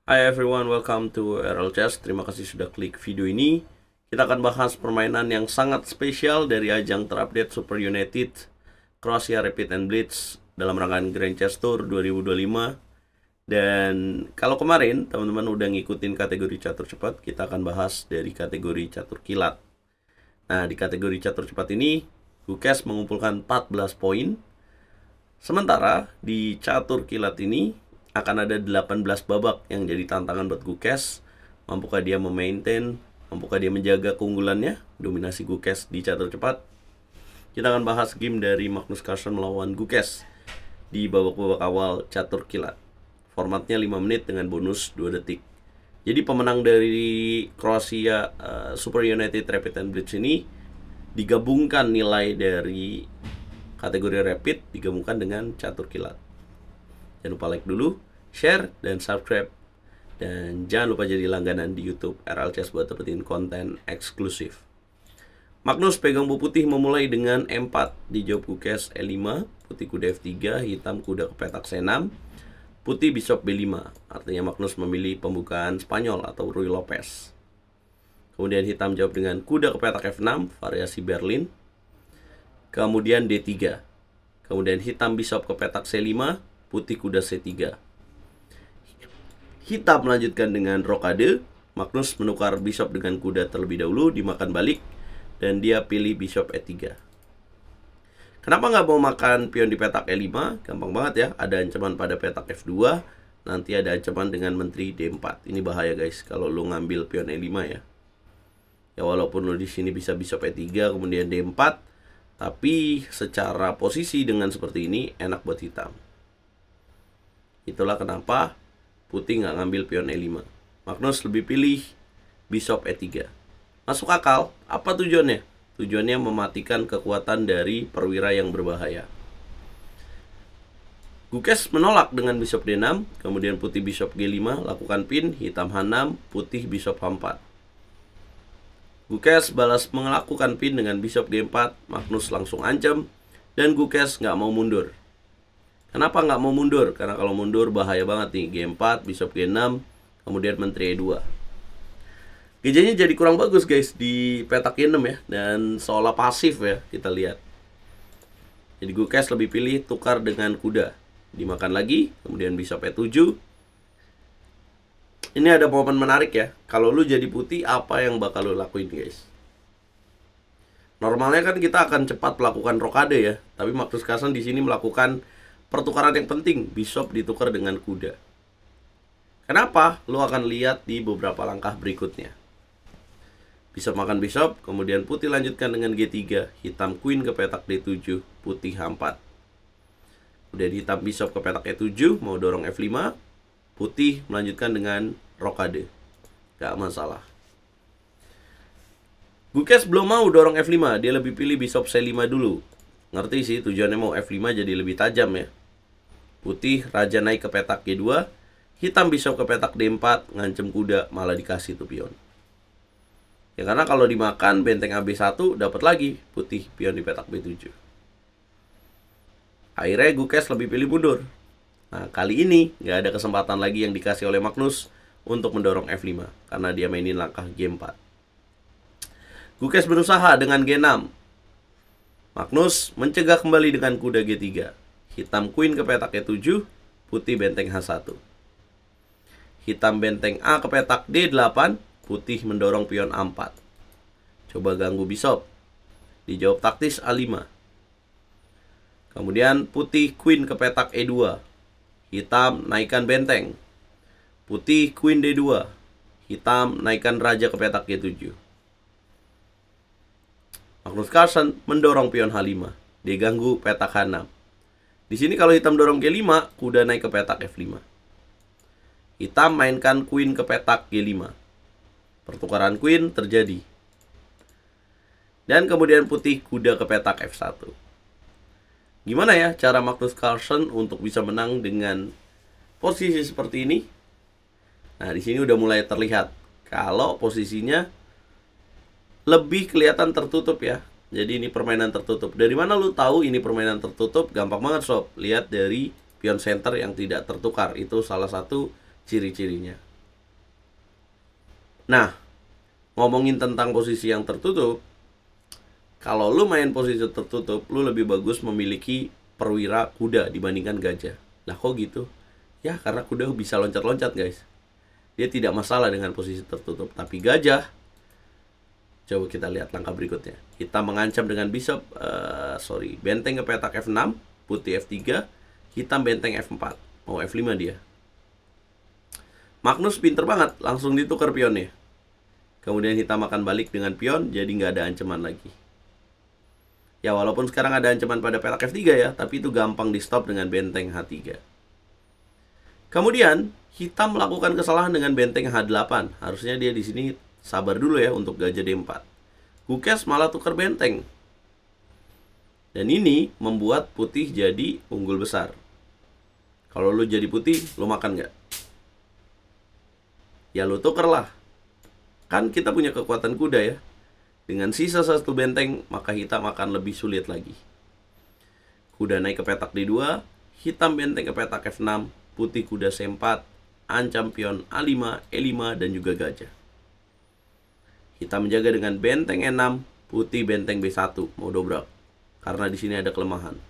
Hi everyone, welcome to RL Chess. Terima kasih sudah klik video ini. Kita akan bahas permainan yang sangat spesial dari ajang terupdate Super United Croatia Rapid and Blitz dalam rangkaian Grand Chess Tour 2025. Dan kalau kemarin teman-teman udah ngikutin kategori catur cepat, kita akan bahas dari kategori catur kilat. Nah, di kategori catur cepat ini Gukes mengumpulkan 14 poin. Sementara di catur kilat ini akan ada 18 babak yang jadi tantangan buat Gukes. Mampukah dia memaintain, mampukah dia menjaga keunggulannya, dominasi Gukes di catur cepat. Kita akan bahas game dari Magnus Carlsen melawan Gukes di babak-babak awal catur kilat. Formatnya 5 menit dengan bonus 2 detik. Jadi pemenang dari Kroasia Super United Rapid and Blitz ini digabungkan nilai dari kategori rapid digabungkan dengan catur kilat. Jangan lupa like dulu, share, dan subscribe. Dan jangan lupa jadi langganan di YouTube RL Chess buat dapetin konten eksklusif. Magnus pegang buah putih memulai dengan E4. Dijawab Gukes E5, putih kuda F3, hitam kuda ke petak C6, putih bishop B5. Artinya Magnus memilih pembukaan Spanyol atau Ruy Lopez. Kemudian hitam jawab dengan kuda ke petak F6, variasi Berlin. Kemudian D3. Kemudian hitam bishop ke petak C5, putih kuda C3. Hitam melanjutkan dengan rokade. Magnus menukar bishop dengan kuda terlebih dahulu, dimakan balik, dan dia pilih bishop E3. Kenapa nggak mau makan pion di petak E5? Gampang banget ya, ada ancaman pada petak F2, nanti ada ancaman dengan menteri D4. Ini bahaya guys, kalau lu ngambil pion E5 ya. Ya walaupun lu di sini bisa bishop E3, kemudian D4, tapi secara posisi dengan seperti ini enak buat hitam. Itulah kenapa putih nggak ngambil pion E5. Magnus lebih pilih bishop E3. Masuk akal. Apa tujuannya? Tujuannya mematikan kekuatan dari perwira yang berbahaya. Gukes menolak dengan bishop D6. Kemudian putih bishop G5, lakukan pin, hitam H6, putih bishop H4. Gukes balas melakukan pin dengan bishop G4. Magnus langsung ancam, dan Gukes nggak mau mundur. Kenapa nggak mau mundur? Karena kalau mundur bahaya banget nih. G4, bishop G6, kemudian menteri E2. GJ-nya jadi kurang bagus guys di petak G6 ya. Dan seolah pasif ya, kita lihat. Jadi Gukes lebih pilih tukar dengan kuda. Dimakan lagi, kemudian bishop E7. Ini ada momen menarik ya. Kalau lu jadi putih, apa yang bakal lu lakuin guys? Normalnya kan kita akan cepat melakukan rokade ya. Tapi Magnus Carlsen di sini melakukan pertukaran yang penting, bishop ditukar dengan kuda. Kenapa? Lu akan lihat di beberapa langkah berikutnya. Bishop makan bishop, kemudian putih lanjutkan dengan G3, hitam queen ke petak D7, putih H4. Kemudian hitam bishop ke petak E7, mau dorong F5, putih melanjutkan dengan rokade. Gak masalah. Gukes belum mau dorong F5, dia lebih pilih bishop C5 dulu. Ngerti sih tujuannya mau F5 jadi lebih tajam ya. Putih raja naik ke petak G2, hitam bishop ke petak D4, ngancem kuda, malah dikasih tuh pion. Ya karena kalau dimakan benteng AB1 dapat lagi putih pion di petak B7. Akhirnya Gukes lebih pilih mundur. Nah kali ini nggak ada kesempatan lagi yang dikasih oleh Magnus untuk mendorong F5 karena dia mainin langkah G4. Gukes berusaha dengan G6. Magnus mencegah kembali dengan kuda G3. Hitam queen ke petak E7, putih benteng H1. Hitam benteng A ke petak D8, putih mendorong pion A4. Coba ganggu bishop. Dijawab taktis A5. Kemudian putih queen ke petak E2. Hitam naikkan benteng. Putih queen D2. Hitam naikkan raja ke petak G7. Magnus Carlsen mendorong pion H5. Dia ganggu petak H6. Di sini kalau hitam dorong G5, kuda naik ke petak F5. Hitam mainkan queen ke petak G5. Pertukaran queen terjadi. Dan kemudian putih kuda ke petak F1. Gimana ya cara Magnus Carlsen untuk bisa menang dengan posisi seperti ini? Nah, di sini udah mulai terlihat kalau posisinya lebih kelihatan tertutup ya. Jadi ini permainan tertutup. Dari mana lu tahu ini permainan tertutup? Gampang banget sob. Lihat dari pion center yang tidak tertukar. Itu salah satu ciri-cirinya. Nah, ngomongin tentang posisi yang tertutup, kalau lu main posisi tertutup, lu lebih bagus memiliki perwira kuda dibandingkan gajah. Lah kok gitu? Ya karena kuda bisa loncat-loncat guys. Dia tidak masalah dengan posisi tertutup. Tapi gajah, coba kita lihat langkah berikutnya. Kita mengancam dengan bishop, benteng ke petak F6, putih F3, hitam benteng F4. Mau F5 dia. Magnus pinter banget, langsung ditukar pionnya. Kemudian hitam akan balik dengan pion, jadi nggak ada ancaman lagi. Ya walaupun sekarang ada ancaman pada petak F3 ya, tapi itu gampang di stop dengan benteng H3. Kemudian hitam melakukan kesalahan dengan benteng H8. Harusnya dia di sini sabar dulu ya untuk gajah D4. Gukes malah tukar benteng. Dan ini membuat putih jadi unggul besar. Kalau lu jadi putih, lu makan nggak? Ya lu tuker lah. Kan kita punya kekuatan kuda ya. Dengan sisa satu benteng, maka hitam akan lebih sulit lagi. Kuda naik ke petak D2, hitam benteng ke petak F6, putih kuda C4, ancam pion A5, E5, dan juga gajah. Hitam menjaga dengan benteng E6, putih benteng B1, mau dobrak. Karena di sini ada kelemahan.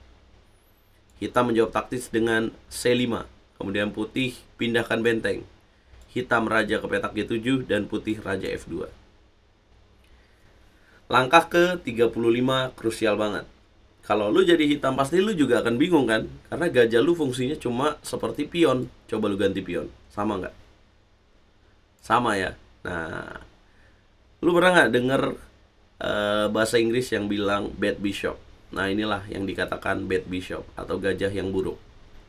Hitam menjawab taktis dengan C5, kemudian putih pindahkan benteng. Hitam raja ke petak G7 dan putih raja F2. Langkah ke-35 krusial banget. Kalau lu jadi hitam pasti lu juga akan bingung kan? Karena gajah lu fungsinya cuma seperti pion. Coba lu ganti pion, sama nggak? Sama ya. Nah, lu pernah nggak denger bahasa Inggris yang bilang bad bishop? Nah inilah yang dikatakan bad bishop atau gajah yang buruk.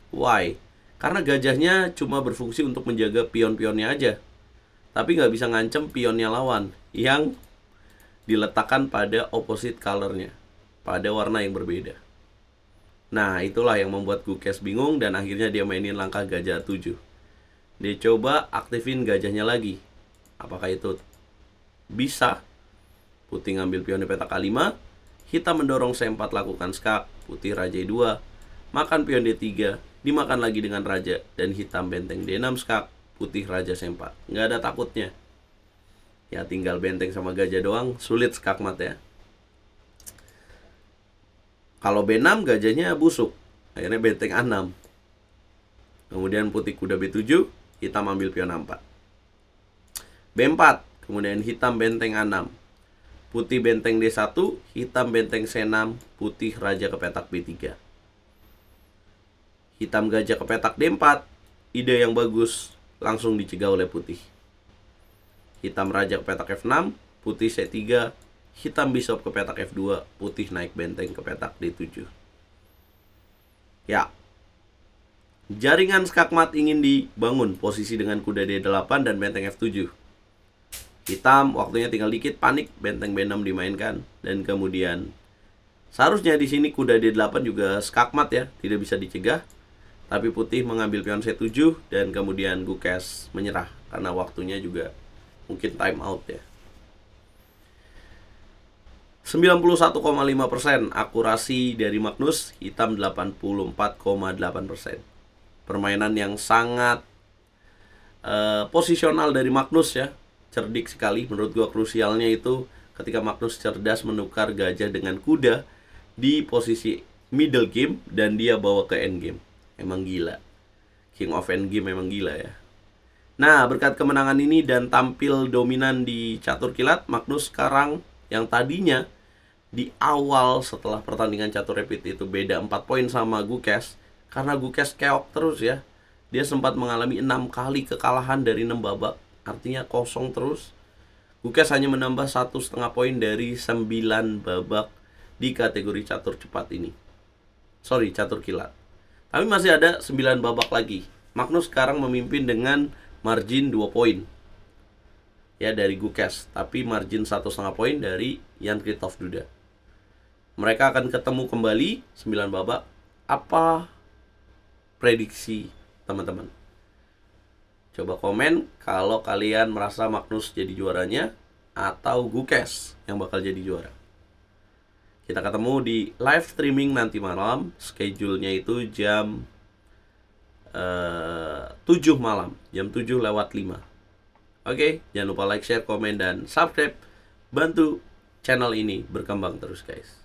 Why? Karena gajahnya cuma berfungsi untuk menjaga pion-pionnya aja, tapi nggak bisa ngancem pionnya lawan yang diletakkan pada opposite colornya, pada warna yang berbeda. Nah itulah yang membuat Gukes bingung dan akhirnya dia mainin langkah gajah 7. Dia coba aktifin gajahnya lagi. Apakah itu bisa? Putih ngambil pion di petak A5, hitam mendorong C4 lakukan skak, putih raja E2, makan pion D3, dimakan lagi dengan raja, dan hitam benteng D6 skak, putih raja C4. Nggak ada takutnya. Ya tinggal benteng sama gajah doang, sulit skakmat ya. Kalau B6 gajahnya busuk, akhirnya benteng A6. Kemudian putih kuda B7, hitam ambil pion A4. B4, kemudian hitam benteng A6. Putih benteng D1, hitam benteng C6, putih raja ke petak B3. Hitam gajah ke petak D4, ide yang bagus, langsung dicegah oleh putih. Hitam raja ke petak F6, putih C3, hitam bishop ke petak F2, putih naik benteng ke petak D7. Ya, jaringan skakmat ingin dibangun, posisi dengan kuda D8 dan benteng F7. Hitam waktunya tinggal dikit, panik, benteng B6 dimainkan, dan kemudian seharusnya di sini kuda D8 juga skakmat ya, tidak bisa dicegah. Tapi putih mengambil pion C7 dan kemudian Gukes menyerah karena waktunya juga mungkin time out ya. 91,5% akurasi dari Magnus, hitam 84,8%. Permainan yang sangat posisional dari Magnus ya. Cerdik sekali, menurut gua krusialnya itu ketika Magnus cerdas menukar gajah dengan kuda di posisi middle game dan dia bawa ke end game. Emang gila. King of end game memang gila ya. Nah, berkat kemenangan ini dan tampil dominan di catur kilat, Magnus sekarang yang tadinya di awal setelah pertandingan catur rapid itu beda 4 poin sama Gukes, karena Gukes keok terus ya. Dia sempat mengalami 6 kali kekalahan dari 6 babak, artinya kosong terus. Gukes hanya menambah 1,5 poin dari 9 babak di kategori catur cepat ini. Sorry, catur kilat. Tapi masih ada 9 babak lagi. Magnus sekarang memimpin dengan margin 2 poin ya dari Gukes, tapi margin 1,5 poin dari Jan Krzysztof Duda. Mereka akan ketemu kembali 9 babak. Apa prediksi teman-teman? Coba komen kalau kalian merasa Magnus jadi juaranya atau Gukes yang bakal jadi juara. Kita ketemu di live streaming nanti malam. Schedule-nya itu jam 7 malam, jam 7 lewat 5. Oke, jangan lupa like, share, komen, dan subscribe. Bantu channel ini berkembang terus guys.